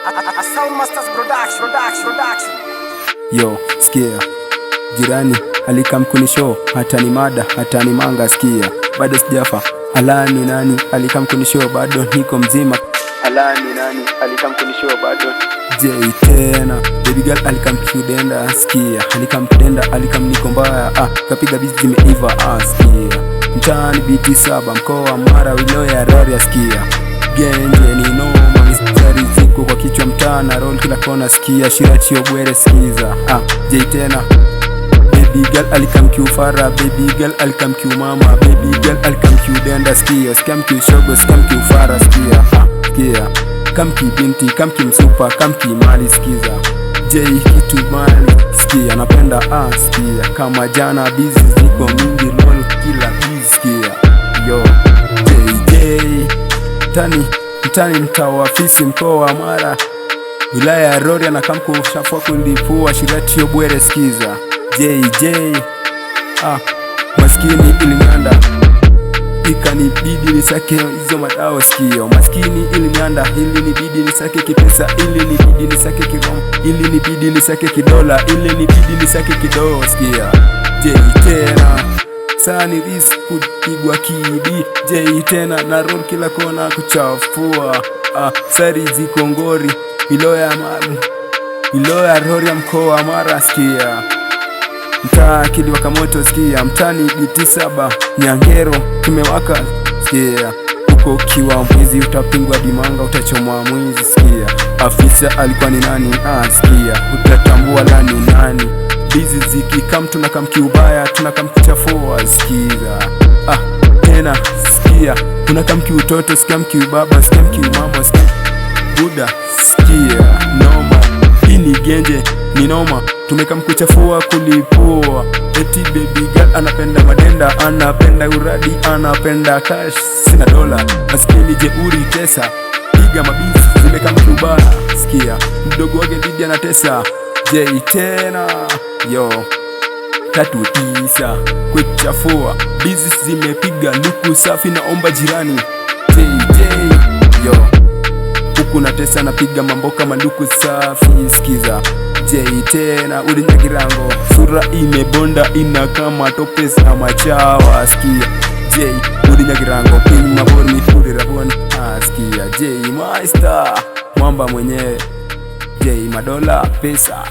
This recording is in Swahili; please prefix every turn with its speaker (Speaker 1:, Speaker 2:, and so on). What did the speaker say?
Speaker 1: A Sound Masters production.
Speaker 2: Yo, sikia. Jirani alikam kunishow, hata ni mada, hata ni manga, sikia. Bado sijafa. Alani nani alikam kunishow, bado niko mzima. Alani nani alikam kunishow, bado J tena. Baby girl alikam kudenda, sikia. Alikam kudenda, alikam niko mbaya. Kapiga bizi zimeiva, sikia. Mtaani biti 7 mkoa Mara Wiloya Rorya, sikia. Genje ni noma, mistari ziko kwa kichwa mtana, roll kila kona, sikia. Shirachi obwere, sikiza. J tena. Baby girl alikam kiufara, baby girl alikam kiumama, baby girl alikam kiudenda, sikia. Skam kiushogo, skam kiufara, sikia. Sikia. Kam kibinti, kam kimsupa, kam kimali, sikiza. J kitu mali, sikia. Napenda, sikia. Kama jana bizi ziko mingi, roll kila bizi, sikia. Yo, JJ Mtani mtawa fisi mkoa wa Mara Wilaya ya Rorya na kamku shafua kulipua Shirachi obwere, sikiza. JJ maskini ilinianda ikanibidi nisake hizo madawa, sikio. Maskini ilinianda ilinibidi nisake kipesa, ilinibidi nisake kirom, ilinibidi nisake kidola, ilinibidi nisake kidogo, sikia. J tena sani risk kupigwa kidi. J tena na roll kila kona kuchafua. Sari ziko ngori Wiloya Rorya mkoa wa Mara, sikia. Mtaa kiliwaka moto, sikia. Mtani biti 7 Nyangero kimewaka, sikia. Uko kiwa mwizi utapingwa dimanga, utachomwa mwizi, sikia. Afisa alikuwa ni nani? Sikia. Utatambua lani nani. Bizi zikikam tunakam kiubaya, tunakam kuchafua, sikiza. Tena sikia. Unakam kiutoto, sikam kiubaba, sikam kiumama, sikam buda, sikia. Noma, hii ni genje, ni noma. Tumekam kuchafua kulipua. Eti baby girl anapenda madenda, anapenda uradi, anapenda cash, sina dola. Maskini jeuri tesa, piga mabizi zimekam kiubaya, sikia. Mdogo wake dhidi anatesa. J tena. Yo 39 kuchafua bizi zimepiga luku safi, naomba jirani. JJ yo huku na tesa napiga mambo kama luku safi, sikiza. J tena ulinyagirango, sura imebonda ina kama topes na machawa, sikia. J ulinyagirango pin mabori mituri raboni, sikia. J master mwamba mwenyewe, J madola pesa.